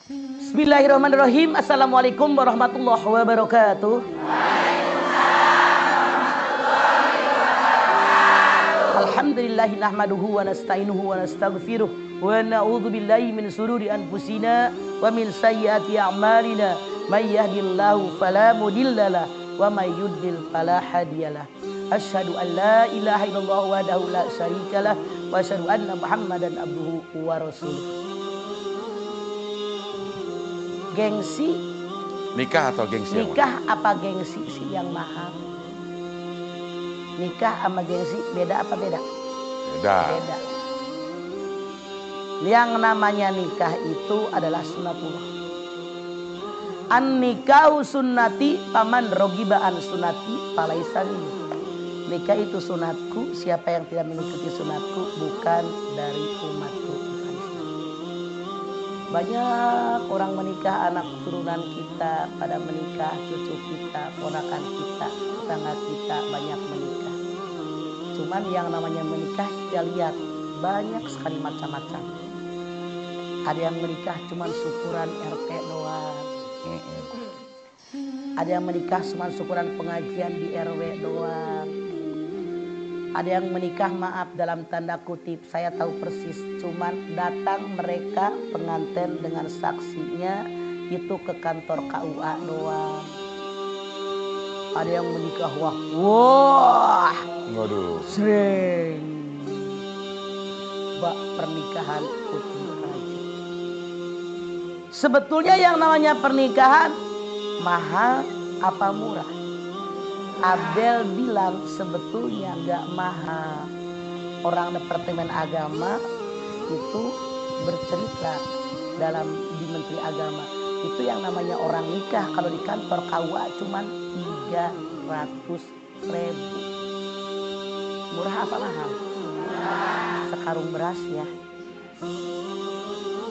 Bismillahirrahmanirrahim. Assalamualaikum warahmatullahi wabarakatuh. Alhamdulillahi nahmaduhu wa nasta'inuhu wa nastaghfiruh wa na'udzu billahi min sururi anfusina wa min sayyiati a'malina. May yahdihillahu fala mudhillalah wa may yudlil fala hadiyalah. Asyhadu an la ilaha illallah wahdahu la syarikalah wa asyhadu anna Muhammadan abduhu wa rasuluh. Gengsi Nikah atau gengsi? nikah apa gengsi sih yang mahal? Nikah sama gengsi beda apa beda? Beda. Beda. Yang namanya nikah itu adalah sunnatullah. An nikahu sunnati paman rogiba an sunnati falaisa minni. Nikah itu sunatku, siapa yang tidak mengikuti sunatku bukan dari umatku. Banyak orang menikah, anak turunan kita pada menikah, cucu kita, ponakan kita, tetangga kita banyak menikah. Cuman yang namanya menikah kita lihat banyak sekali macam-macam. Ada yang menikah cuman syukuran RT doang. Ada yang menikah cuman syukuran pengajian di RW doang. Ada yang menikah maaf dalam tanda kutip, saya tahu persis, cuman datang mereka pengantin dengan saksinya itu ke kantor KUA doang. Ada yang menikah wah, Waduh. sering bak pernikahan putih raja. Sebetulnya yang namanya pernikahan mahal apa murah? Abdel bilang sebetulnya nggak mahal. Orang Departemen Agama itu bercerita dalam di Menteri Agama itu yang namanya orang nikah kalau di kantor KUA cuman 300.000. Murah apa mahal? Sekarung beras ya.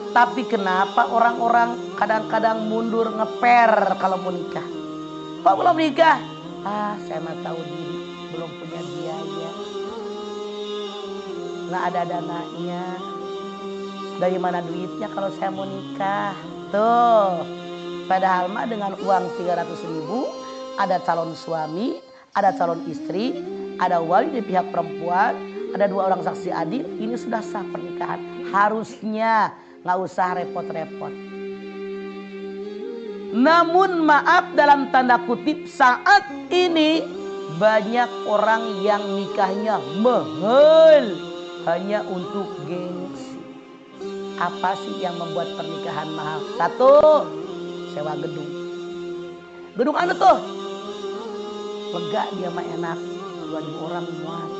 Tapi kenapa orang-orang kadang-kadang mundur ngeper kalau mau nikah? Kok belum nikah? Saya mah tahu diri, belum punya biaya, nggak ada dananya. Dari mana duitnya kalau saya mau nikah? Tuh, padahal mah dengan uang 300.000 ada calon suami, ada calon istri, ada wali di pihak perempuan, ada 2 orang saksi adil. Ini sudah sah pernikahan. Harusnya nggak usah repot-repot. Namun maaf dalam tanda kutip saat ini banyak orang yang nikahnya mahal hanya untuk gengsi. Apa sih yang membuat pernikahan mahal? 1, sewa gedung. Gedung anu tuh lega dia mah enak, 2.000 orang muat,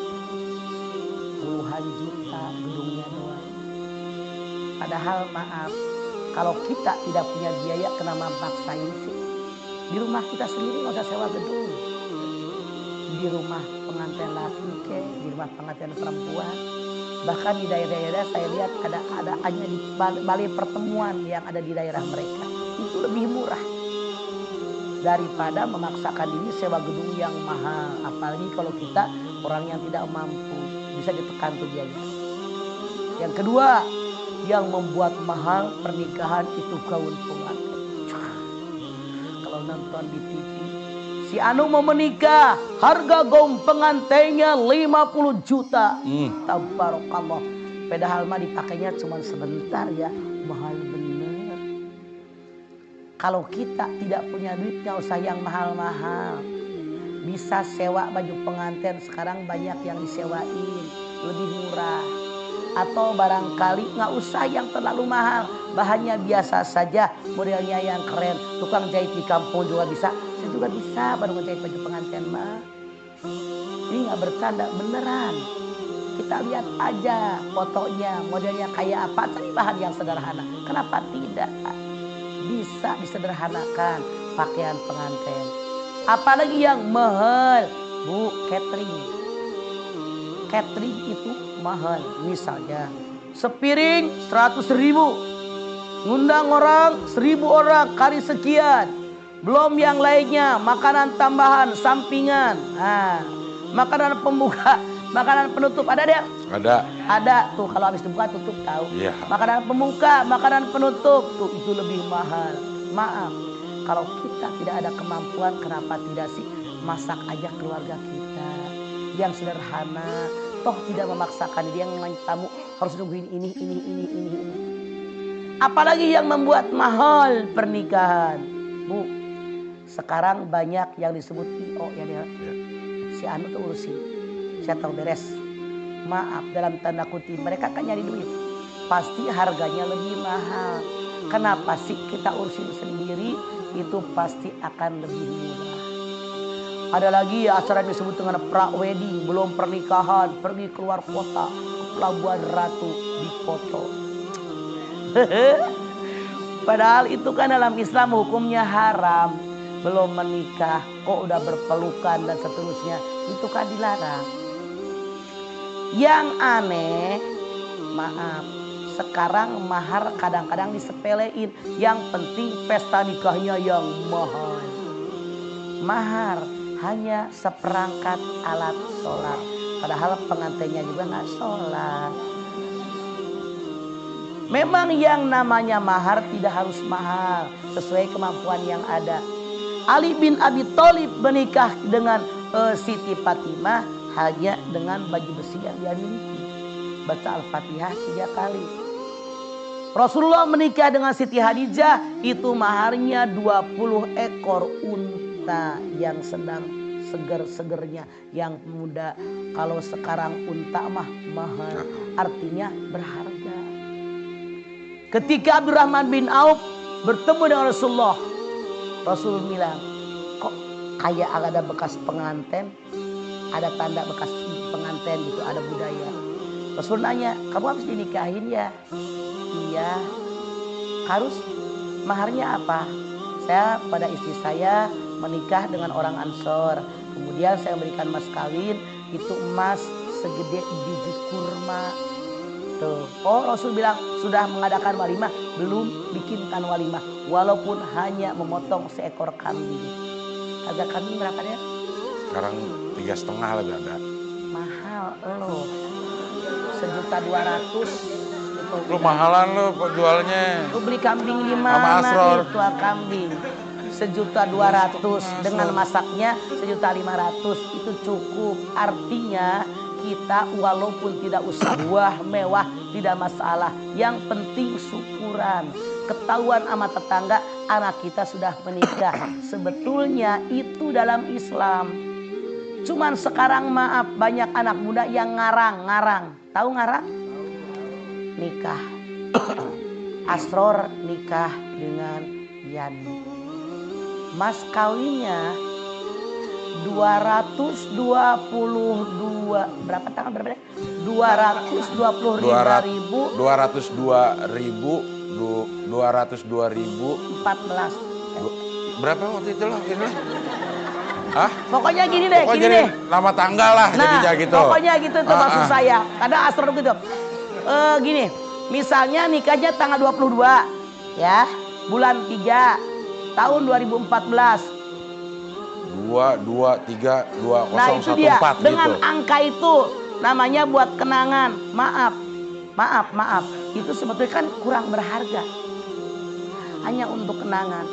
puluhan juta gedungnya doang. Padahal maaf, kalau kita tidak punya biaya kenapa maksain sih? Di rumah kita sendiri nggak usah sewa gedung. Di rumah pengantin laki ke, di rumah pengantin perempuan. Bahkan di daerah-daerah saya lihat ada hanya di balai pertemuan yang ada di daerah mereka. Itu lebih murah daripada memaksakan diri sewa gedung yang mahal. Apalagi kalau kita orang yang tidak mampu, bisa ditekan tuh biaya. Yang kedua, yang membuat mahal pernikahan itu gaun pengantin. Kalau nonton di TV, si anu mau menikah, harga gaun pengantinnya 50 juta. Tabarakallah. Padahal mah dipakainya cuma sebentar ya, mahal bener. Kalau kita tidak punya duit nggak usah yang mahal-mahal. Bisa sewa baju pengantin, sekarang banyak yang disewain, lebih murah. Atau barangkali nggak usah yang terlalu mahal, bahannya biasa saja, modelnya yang keren. Tukang jahit di kampung juga bisa, saya juga bisa baru ngejahit baju pengantin mah. Ini nggak bercanda, beneran. Kita lihat aja fotonya, modelnya kayak apa, cari bahan yang sederhana. Kenapa tidak? Bisa disederhanakan pakaian pengantin. Apalagi yang mahal, Bu, catering. Catering itu mahal. Misalnya sepiring 100.000, ngundang orang 1.000 orang kali sekian, belum yang lainnya, makanan tambahan sampingan, makanan pembuka Makanan penutup ada deh? Ada. Ada tuh, kalau habis dibuka tutup tahu. Iya. Makanan pemuka, makanan penutup tuh itu lebih mahal. Maaf, kalau kita tidak ada kemampuan, kenapa tidak sih masak aja keluarga kita yang sederhana, toh tidak memaksakan dia yang lain tamu harus nungguin ini. Apalagi yang membuat mahal pernikahan, Bu. Sekarang banyak yang disebut IO ya dia. Si anu tuh urusin, saya tahu beres. Maaf dalam tanda kutip, mereka kan nyari duit, pasti harganya lebih mahal. Kenapa sih kita urusin sendiri, itu pasti akan lebih murah. Ada lagi ya acara yang disebut dengan pra-wedding, belum pernikahan, pergi keluar kota, ke Pelabuhan Ratu, dipoto. Padahal itu kan dalam Islam hukumnya haram. Belum menikah kok udah berpelukan dan seterusnya, itu kan dilarang. Yang aneh, maaf, sekarang mahar kadang-kadang disepelein. Yang penting pesta nikahnya yang mahal. Mahar hanya seperangkat alat sholat, padahal pengantinnya juga nggak sholat. Memang yang namanya mahar tidak harus mahal, sesuai kemampuan yang ada. Ali bin Abi Thalib menikah dengan Siti Fatimah hanya dengan baju besi yang dia miliki. Baca Al-Fatihah 3 kali. Rasulullah menikah dengan Siti Hadijah, itu maharnya 20 ekor unta yang sedang seger-segernya, yang muda. Kalau sekarang unta mah mahal, artinya berharga. Ketika Abdurrahman bin Auf bertemu dengan Rasulullah, Rasul bilang, kok kayak ada bekas pengantin, ada tanda bekas pengantin gitu, ada budaya. Rasul nanya, kamu habis dinikahin ya? Iya. Harus maharnya apa? Saya pada istri saya menikah dengan orang Ansor. Kemudian saya memberikan mas kawin, itu emas segede biji kurma. Tuh. Oh, Rasul bilang sudah mengadakan walimah, belum bikinkan walimah, walaupun hanya memotong seekor kambing. Harga kambing berapa ya? Sekarang 3,5 lagi ada. Mahal lo, 1.200.000 gitu. Lu mahalan lu jualnya. Lu beli kambing di Sama mana Asror. itu kambing? 1.200.000 dengan masaknya 1.500.000 itu cukup. Artinya kita walaupun tidak usah wah mewah tidak masalah. Yang penting syukuran. Ketahuan sama tetangga anak kita sudah menikah. Sebetulnya itu dalam Islam. Cuman sekarang maaf banyak anak muda yang ngarang. Tahu ngarang? Nikah. Asror nikah dengan Yani. Mas kawinnya 222 berapa tanggal berapa? 222.000 14. Berapa waktu itu loh ini? Hah? Pokoknya gini deh, Pokoknya gini jadi deh. nama tanggal lah jadinya gitu. Pokoknya gitu tuh maksud saya. Kadang Asror gitu. Gini, misalnya nikahnya tanggal 22 ya, bulan 3 tahun 2014. 2232014 Nah itu dia, dengan gitu. angka itu namanya buat kenangan. Maaf, itu sebetulnya kan kurang berharga, hanya untuk kenangan.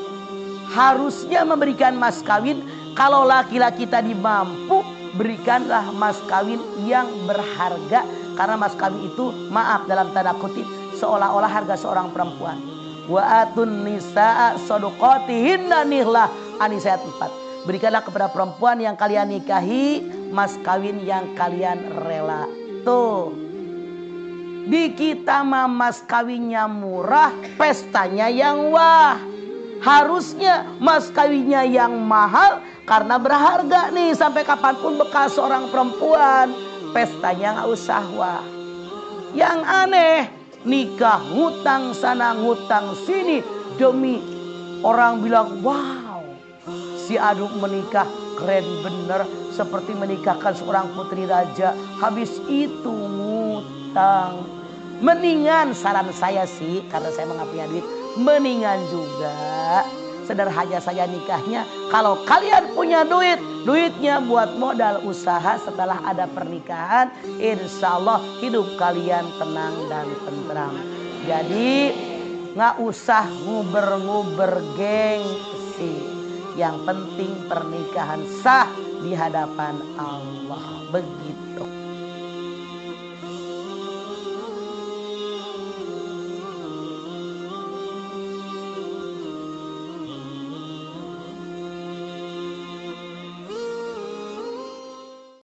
Harusnya memberikan mas kawin, kalau laki-laki tadi mampu, berikanlah mas kawin yang berharga. Karena mas kawin itu, maaf dalam tanda kutip, seolah-olah harga seorang perempuan. Wa atun nisaa soduqotihinna nihlah, An-Nisa 4. Berikanlah kepada perempuan yang kalian nikahi mas kawin yang kalian rela. Tuh. Di kita mah mas kawinnya murah, pestanya yang wah. Harusnya mas kawinnya yang mahal karena berharga nih, sampai kapanpun bekas seorang perempuan. Pestanya nggak usah wah. Yang aneh, nikah ngutang sana ngutang sini demi orang bilang wow. Si Aduk menikah keren bener, seperti menikahkan seorang putri raja. Habis itu ngutang. Mendingan saran saya sih, karena saya nggak punya duit, mendingan juga sederhana saja nikahnya. Kalau kalian punya duit, duitnya buat modal usaha setelah ada pernikahan, insya Allah hidup kalian tenang dan tentram. Jadi nggak usah nguber-nguber gengsi. Yang penting pernikahan sah di hadapan Allah. Begitu.